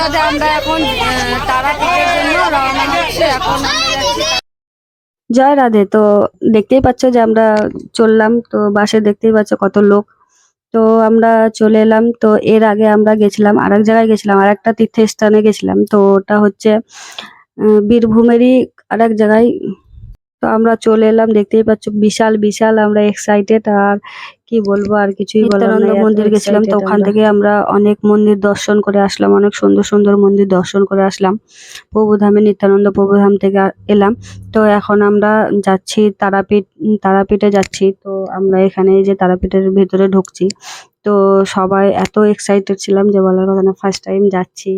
রাধে। আমরা এখন তারাপীঠের জন্য রওনা হচ্ছে। এখন জয় রাধে। তো দেখতেই পাচ্ছ যে আমরা চললাম, তো বাসে দেখতেই পাচ্ছ কত লোক। তো আমরা চলে এলাম। তো এর আগে আমরা গেছিলাম আরেক জায়গায়, গেছিলাম আর একটা তীর্থস্থানে গেছিলাম। তো ওটা হচ্ছে বীরভূমেরই আরেক জায়গায়। তো আমরা চলে এলাম, দেখতেই পাচ্ছ বিশাল বিশাল আমরা এক্সাইটেড। আর কি বলবো, আর কিছুই বলার নিত্যানন্দ নাই, এত মন্দির গেছিলাম। তো এক্সাইটেড ওখান আমরা। থেকে আমরা অনেক মন্দির দর্শন করে আসলাম, অনেক সুন্দর সুন্দর মন্দির দর্শন করে আসলাম। প্রভুধামে নিত্যানন্দ প্রভুধাম থেকে এলাম। তো এখন আমরা যাচ্ছি তারাপীঠ, তারাপীঠে যাচ্ছি। তো আমরা এখানে এই যে তারাপীঠের ভেতরে ঢুকছি। তো সবাই এত এক্সাইটেড ছিলাম যে বলার কথা না। ফার্স্ট টাইম যাচ্ছি,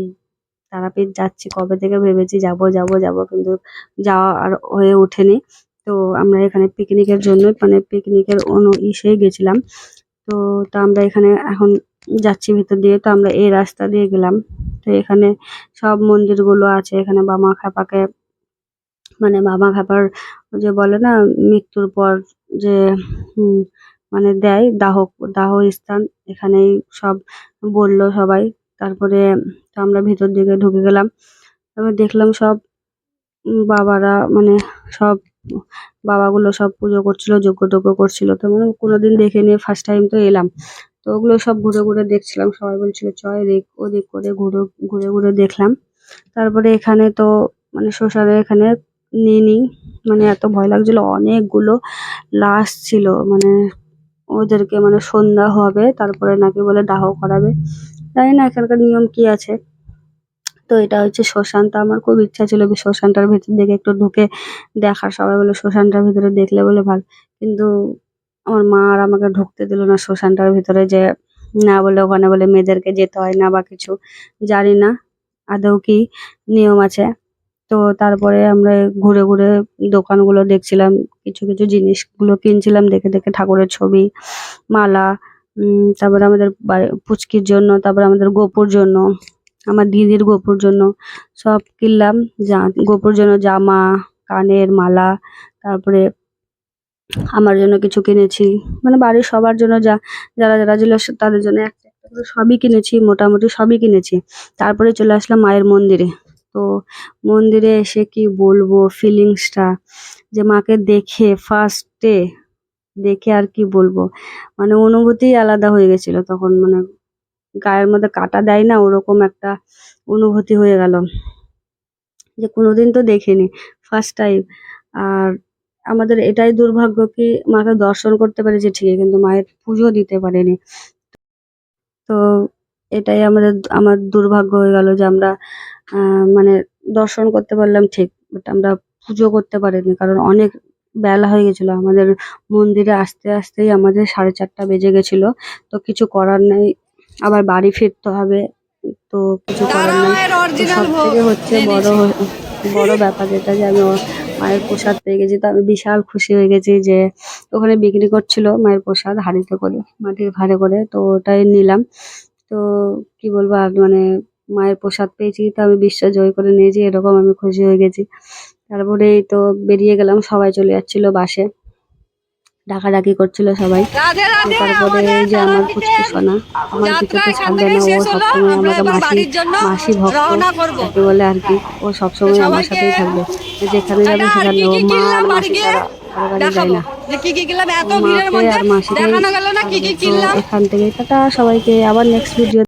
তারাপীঠ যাচ্ছি, কবে থেকে ভেবেছি যাব যাব যাব, কিন্তু যাওয়া আর হয়ে ওঠেনি। তো আমরা এখানে পিকনিকের জন্য, মানে পিকনিকের ইসে গেছিলাম। তো তা আমরা এখানে এখন যাচ্ছি ভিতর দিয়ে। তো আমরা এই রাস্তা দিয়ে গেলাম। তো এখানে সব মন্দিরগুলো আছে। এখানে বামা খ্যাপাকে, মানে বামা খ্যাপার যে বলে না মৃত্যুর পর যে উম, মানে দেয় দাহ, দাহ স্থান, এখানেই সব বললো সবাই। তারপরে তো আমরা ভিতর দিকে ঢুকে গেলাম। আমি দেখলাম সব বাবারা, মানে সব বাবাগুলো সব পুজো করছিল, যজ্ঞ টজ্ঞ করছিল। তো মানে কোনোদিন দেখিনি, ফার্স্ট টাইম তো এলাম। তো ওগুলো সব ঘুরে ঘুরে দেখছিলাম। সবাই বলছিল চ এদিক ওদিক করে ঘুরে ঘুরে ঘুরে দেখলাম। তারপরে এখানে তো মানে শ্মশানে এখানে নিয়ে, মানে এত ভয় লাগছিল, অনেকগুলো লাশ ছিল। মানে ওদেরকে মানে সন্ধ্যা হবে তারপরে নাকি বলে দাহ করাবে। জানি না এখানকার নিয়ম কি আছে। তো এটা হচ্ছে শ্মশান। তো আমার খুব ইচ্ছা ছিল যে শ্মশানটার ভিতর দিকে একটু ঢুকে দেখার। সবাই বলে শ্মশানটার ভিতরে দেখলে বলে ভালো, কিন্তু আমার মা আর আমাকে ঢুকতে দিল না শ্মশানটার ভিতরে। যে না বলে ওখানে বলে মেয়েদেরকে যেতে হয় না বা কিছু, জানি না আদৌ কি নিয়ম আছে। তো তারপরে আমরা ঘুরে ঘুরে দোকানগুলো দেখছিলাম, কিছু কিছু জিনিসগুলো কিনছিলাম, দেখে দেখে ঠাকুরের ছবি, মালা, তারপরে আমাদের পুচকির জন্য, তারপরে আমাদের গোপুর জন্য, আমার দিদির গোপুর জন্য সব কিনলাম। গোপুর জন্য জামা, কানের মালা, তারপরে আমার জন্য কিছু কিনেছি। মানে বাড়ির সবার জন্য যারা যারা ছিল তাদের জন্য একটা একটা করে সবই কিনেছি, মোটামুটি সবই কিনেছি। তারপরে চলে আসলাম মায়ের মন্দিরে। তো মন্দিরে এসে কি বলবো ফিলিংসটা, যে মাকে দেখে ফার্স্টে দেখে আর কি বলবো, মানে অনুভূতি আলাদা হয়ে গেছিল তখন। মানে গায়ের মধ্যে কাঁটা দেয় না, ওরকম একটা অনুভূতি হয়ে গেল, যে কোনোদিন তো দেখিনি, ফার্স্ট টাইম। আর আমাদের এটাই দুর্ভাগ্য কি মাকে দর্শন করতে পেরেছি ঠিকই, কিন্তু মায়ের পুজো দিতে পারিনি। তো এটাই আমার দুর্ভাগ্য হয়ে গেল যে আমরা মানে দর্শন করতে পারলাম ঠিক, বাট আমরা পুজো করতে পারিনি, কারণ অনেক বেলা হয়ে গেছিল আমাদের। মন্দিরে আসতে আসতেই আমাদের 4:30 বেজে গেছিল। তো কিছু করার নেই, আবার বাড়ি ফিরতে হবে। তো কিছু করার নেই। তো সব থেকে হচ্ছে বড় ব্যাপার যেটা, যে আমি মায়ের প্রসাদ পেয়ে গেছি। তো আমি বিশাল খুশি হয়ে গেছি যে ওখানে বিক্রি করছিল মায়ের প্রসাদ হাঁড়িতে করে, মাটির ভাঁড়ে করে। তো ওটাই নিলাম। তো কি বলবো আর, মানে মায়ের প্রসাদ পেয়েছি তো আমি বিশ্ব জয় করে নিয়েছি, এরকম আমি খুশি হয়ে গেছি। তারপরে এই তো বেরিয়ে গেলাম, সবাই চলে যাচ্ছিল বাসে, ডাকাডাকি করছিল সবাই। রাধে তো রাধে। তারপরে আমাদের এই যে আমার পুচকি তারাপীঠের সোনা, আমার যাত্রা পিছুতে এখান ছাড়বে থেকে না, ও শেষ হলো। সবসময় আমরা আমাকে এবার মাসি বাড়ির জন্য মাসি ভক্ত রওনা করব। যাকে বলে আর কি। ও তো সবসময় আমার সবাইকে সাথেই থাকবে, যেখানে যাবে এটা আর সেখানে কি ও কি মা কিনলাম আর বাড়ি মাসি গিয়ে ছাড়া কারো কাছে যায় দেখাবো, না। যে কি কি কিনলাম। ও এত ভিড়ের মাকে মধ্যে আর মাসিকেই দেখানো গেল না কি থাকবে। কি তো কিনলাম। এখান থেকে টাটা সবাইকে, আবার নেক্সট ভিডিও।